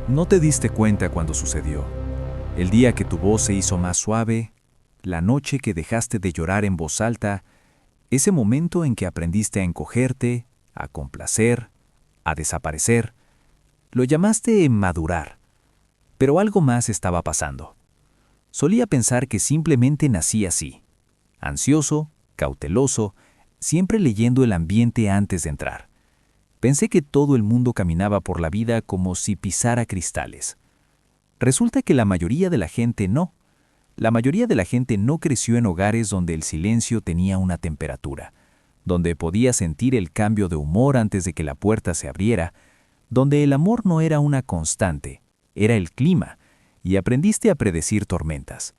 No te diste cuenta cuando sucedió. El día que tu voz se hizo más suave, la noche que dejaste de llorar en voz alta, ese momento en que aprendiste a encogerte, a complacer, a desaparecer. Lo llamaste madurar, pero algo más estaba pasando. Solía pensar que simplemente nací así, ansioso, cauteloso, siempre leyendo el ambiente antes de entrar. Pensé que todo el mundo caminaba por la vida como si pisara cristales. Resulta que la mayoría de la gente no. La mayoría de la gente no creció en hogares donde el silencio tenía una temperatura, donde podía sentir el cambio de humor antes de que la puerta se abriera, donde el amor no era una constante, era el clima, y aprendiste a predecir tormentas.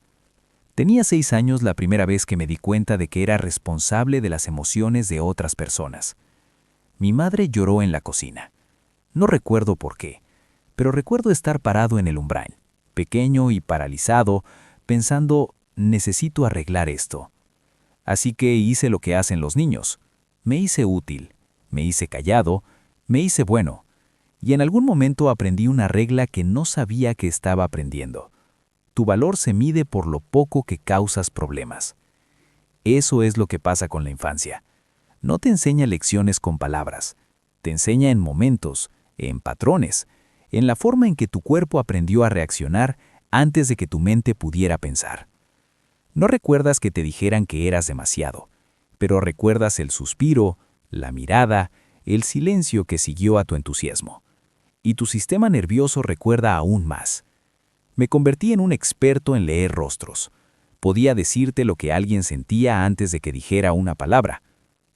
Tenía 6 años la primera vez que me di cuenta de que era responsable de las emociones de otras personas. Mi madre lloró en la cocina. No recuerdo por qué, pero recuerdo estar parado en el umbral, pequeño y paralizado, pensando, necesito arreglar esto. Así que hice lo que hacen los niños. Me hice útil, me hice callado, me hice bueno. Y en algún momento aprendí una regla que no sabía que estaba aprendiendo. Tu valor se mide por lo poco que causas problemas. Eso es lo que pasa con la infancia. No te enseña lecciones con palabras, te enseña en momentos, en patrones, en la forma en que tu cuerpo aprendió a reaccionar antes de que tu mente pudiera pensar. No recuerdas que te dijeran que eras demasiado, pero recuerdas el suspiro, la mirada, el silencio que siguió a tu entusiasmo. Y tu sistema nervioso recuerda aún más. Me convertí en un experto en leer rostros. Podía decirte lo que alguien sentía antes de que dijera una palabra.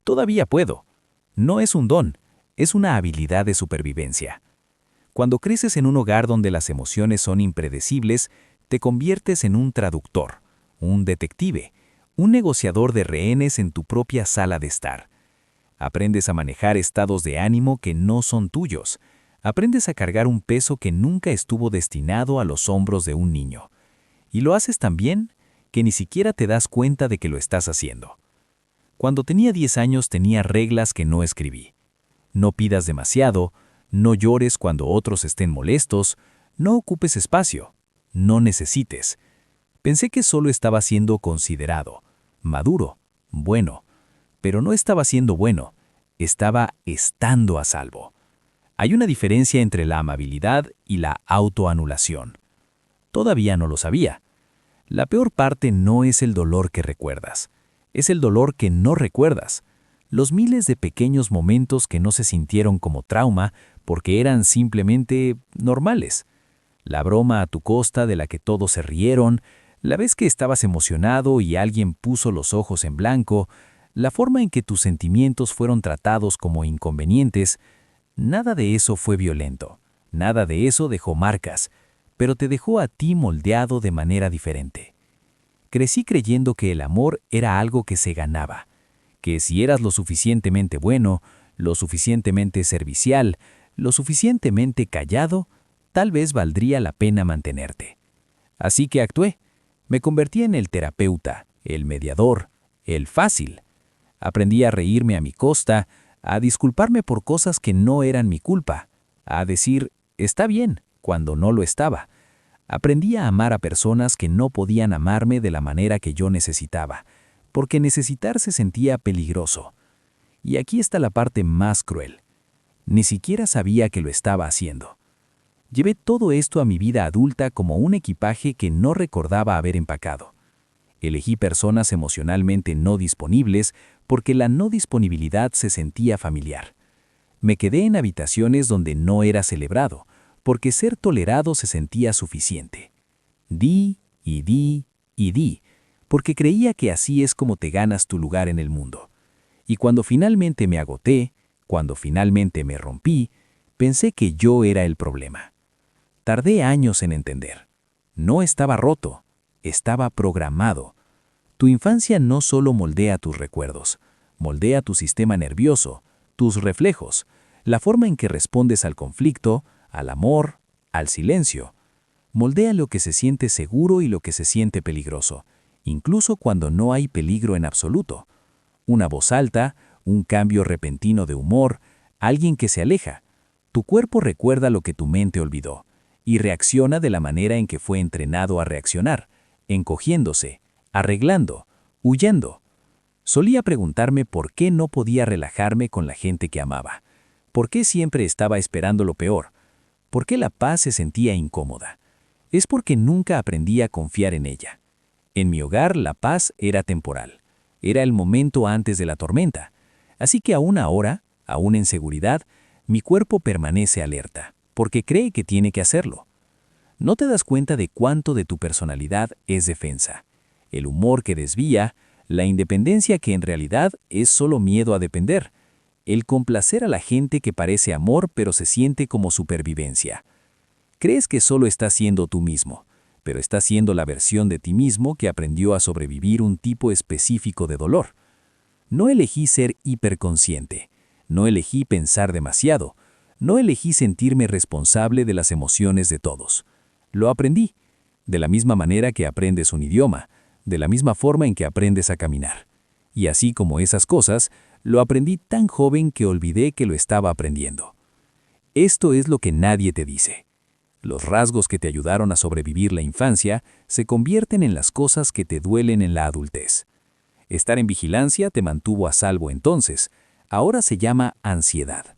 Todavía puedo. No es un don, es una habilidad de supervivencia. Cuando creces en un hogar donde las emociones son impredecibles, te conviertes en un traductor, un detective, un negociador de rehenes en tu propia sala de estar. Aprendes a manejar estados de ánimo que no son tuyos. Aprendes a cargar un peso que nunca estuvo destinado a los hombros de un niño. Y lo haces tan bien que ni siquiera te das cuenta de que lo estás haciendo. Cuando tenía 10 años tenía reglas que no escribí. No pidas demasiado, no llores cuando otros estén molestos, no ocupes espacio, no necesites. Pensé que solo estaba siendo considerado, maduro, bueno, pero no estaba siendo bueno, estaba estando a salvo. Hay una diferencia entre la amabilidad y la autoanulación. Todavía no lo sabía. La peor parte no es el dolor que recuerdas, es el dolor que no recuerdas. Los miles de pequeños momentos que no se sintieron como trauma porque eran simplemente normales. La broma a tu costa de la que todos se rieron, la vez que estabas emocionado y alguien puso los ojos en blanco, la forma en que tus sentimientos fueron tratados como inconvenientes, nada de eso fue violento, nada de eso dejó marcas, pero te dejó a ti moldeado de manera diferente. Crecí creyendo que el amor era algo que se ganaba, que si eras lo suficientemente bueno, lo suficientemente servicial, lo suficientemente callado, tal vez valdría la pena mantenerte. Así que actué. Me convertí en el terapeuta, el mediador, el fácil. Aprendí a reírme a mi costa, a disculparme por cosas que no eran mi culpa, a decir, está bien, cuando no lo estaba. Aprendí a amar a personas que no podían amarme de la manera que yo necesitaba, porque necesitar se sentía peligroso. Y aquí está la parte más cruel. Ni siquiera sabía que lo estaba haciendo. Llevé todo esto a mi vida adulta como un equipaje que no recordaba haber empacado. Elegí personas emocionalmente no disponibles porque la no disponibilidad se sentía familiar. Me quedé en habitaciones donde no era celebrado, porque ser tolerado se sentía suficiente. Di y di y di, porque creía que así es como te ganas tu lugar en el mundo. Y cuando finalmente me agoté, cuando finalmente me rompí, pensé que yo era el problema. Tardé años en entender. No estaba roto, estaba programado. Tu infancia no solo moldea tus recuerdos, moldea tu sistema nervioso, tus reflejos, la forma en que respondes al conflicto, al amor, al silencio. Moldea lo que se siente seguro y lo que se siente peligroso, incluso cuando no hay peligro en absoluto. Una voz alta, un cambio repentino de humor, alguien que se aleja. Tu cuerpo recuerda lo que tu mente olvidó, y reacciona de la manera en que fue entrenado a reaccionar, encogiéndose, arreglando, huyendo. Solía preguntarme por qué no podía relajarme con la gente que amaba, por qué siempre estaba esperando lo peor, por qué la paz se sentía incómoda. Es porque nunca aprendí a confiar en ella. En mi hogar la paz era temporal, era el momento antes de la tormenta, así que aún ahora, aún en seguridad, mi cuerpo permanece alerta, porque cree que tiene que hacerlo. No te das cuenta de cuánto de tu personalidad es defensa, el humor que desvía, la independencia que en realidad es solo miedo a depender, el complacer a la gente que parece amor pero se siente como supervivencia. Crees que solo estás siendo tú mismo, pero estás siendo la versión de ti mismo que aprendió a sobrevivir un tipo específico de dolor. No elegí ser hiperconsciente, no elegí pensar demasiado, no elegí sentirme responsable de las emociones de todos. Lo aprendí, de la misma manera que aprendes un idioma, de la misma forma en que aprendes a caminar. Y así como esas cosas, lo aprendí tan joven que olvidé que lo estaba aprendiendo. Esto es lo que nadie te dice. Los rasgos que te ayudaron a sobrevivir la infancia se convierten en las cosas que te duelen en la adultez. Estar en vigilancia te mantuvo a salvo entonces, ahora se llama ansiedad.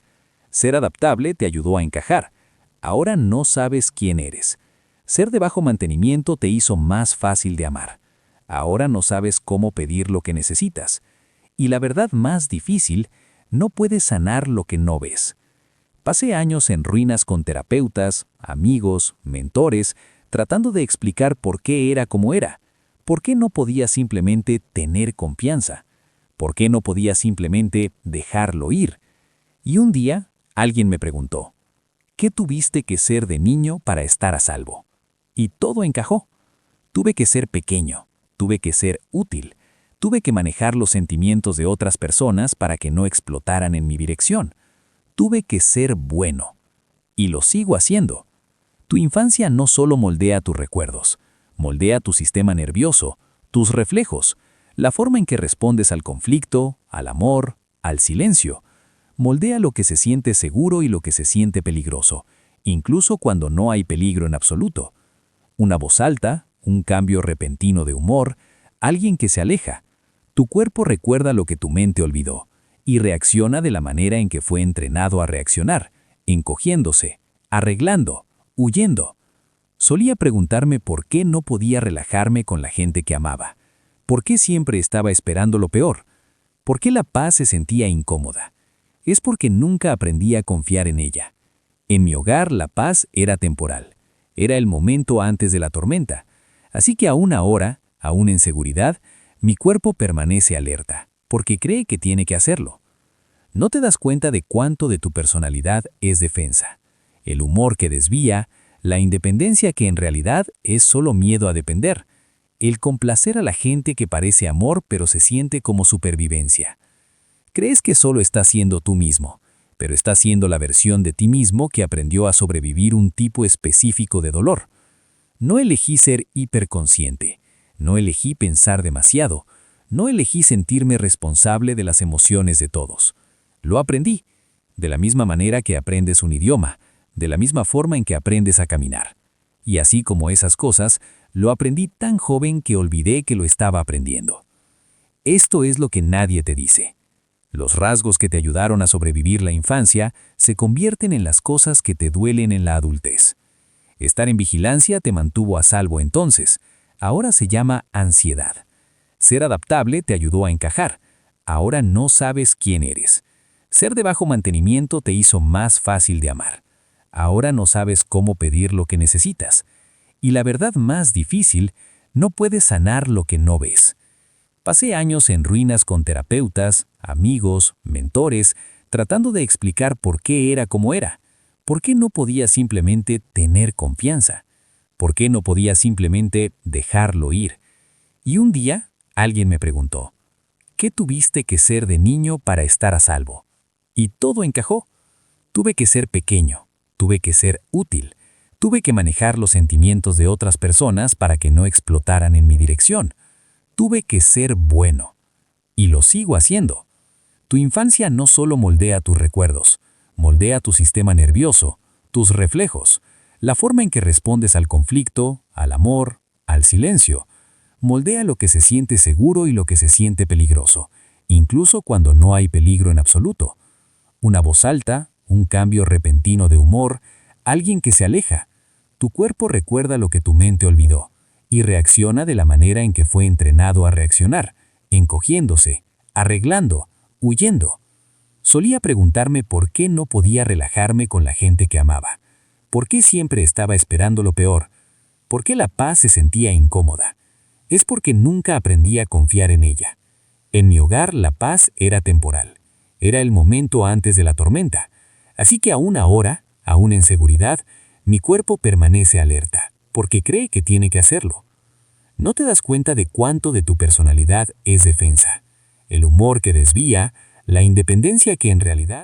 Ser adaptable te ayudó a encajar, ahora no sabes quién eres. Ser de bajo mantenimiento te hizo más fácil de amar. Ahora no sabes cómo pedir lo que necesitas. Y la verdad más difícil, no puedes sanar lo que no ves. Pasé años en ruinas con terapeutas, amigos, mentores, tratando de explicar por qué era como era. ¿Por qué no podía simplemente tener confianza? ¿Por qué no podía simplemente dejarlo ir? Y un día, alguien me preguntó, ¿qué tuviste que ser de niño para estar a salvo? Y todo encajó. Tuve que ser pequeño. Tuve que ser útil. Tuve que manejar los sentimientos de otras personas para que no explotaran en mi dirección. Tuve que ser bueno. Y lo sigo haciendo. Tu infancia no solo moldea tus recuerdos, moldea tu sistema nervioso, tus reflejos, la forma en que respondes al conflicto, al amor, al silencio. Moldea lo que se siente seguro y lo que se siente peligroso, incluso cuando no hay peligro en absoluto. Una voz alta, un cambio repentino de humor, alguien que se aleja. Tu cuerpo recuerda lo que tu mente olvidó y reacciona de la manera en que fue entrenado a reaccionar, encogiéndose, arreglando, huyendo. Solía preguntarme por qué no podía relajarme con la gente que amaba. ¿Por qué siempre estaba esperando lo peor? ¿Por qué la paz se sentía incómoda? Es porque nunca aprendí a confiar en ella. En mi hogar la paz era temporal. Era el momento antes de la tormenta. Así que aún ahora, aún en seguridad, mi cuerpo permanece alerta, porque cree que tiene que hacerlo. No te das cuenta de cuánto de tu personalidad es defensa. El humor que desvía, la independencia que en realidad es solo miedo a depender, el complacer a la gente que parece amor pero se siente como supervivencia. Crees que solo estás siendo tú mismo, pero estás siendo la versión de ti mismo que aprendió a sobrevivir un tipo específico de dolor. No elegí ser hiperconsciente, no elegí pensar demasiado, no elegí sentirme responsable de las emociones de todos. Lo aprendí, de la misma manera que aprendes un idioma, de la misma forma en que aprendes a caminar. Y así como esas cosas, lo aprendí tan joven que olvidé que lo estaba aprendiendo. Esto es lo que nadie te dice. Los rasgos que te ayudaron a sobrevivir la infancia se convierten en las cosas que te duelen en la adultez. Estar en vigilancia te mantuvo a salvo entonces, ahora se llama ansiedad. Ser adaptable te ayudó a encajar, ahora no sabes quién eres. Ser de bajo mantenimiento te hizo más fácil de amar. Ahora no sabes cómo pedir lo que necesitas. Y la verdad más difícil, no puedes sanar lo que no ves. Pasé años en ruinas con terapeutas, amigos, mentores, tratando de explicar por qué era como era. ¿Por qué no podía simplemente tener confianza? ¿Por qué no podía simplemente dejarlo ir? Y un día, alguien me preguntó, ¿qué tuviste que ser de niño para estar a salvo? Y todo encajó. Tuve que ser pequeño, tuve que ser útil, tuve que manejar los sentimientos de otras personas para que no explotaran en mi dirección. Tuve que ser bueno. Y lo sigo haciendo. Tu infancia no solo moldea tus recuerdos, moldea tu sistema nervioso, tus reflejos, La forma en que respondes al conflicto, al amor, al silencio, moldea lo que se siente seguro y lo que se siente peligroso, incluso cuando no hay peligro en absoluto. Una voz alta, un cambio repentino de humor, alguien que se aleja. Tu cuerpo recuerda lo que tu mente olvidó y reacciona de la manera en que fue entrenado a reaccionar, encogiéndose, arreglando, huyendo. Solía preguntarme por qué no podía relajarme con la gente que amaba. ¿Por qué siempre estaba esperando lo peor? ¿Por qué la paz se sentía incómoda? Es porque nunca aprendí a confiar en ella. En mi hogar la paz era temporal. Era el momento antes de la tormenta. Así que aún ahora, aún en seguridad, mi cuerpo permanece alerta, porque cree que tiene que hacerlo. No te das cuenta de cuánto de tu personalidad es defensa. El humor que desvía, la independencia que en realidad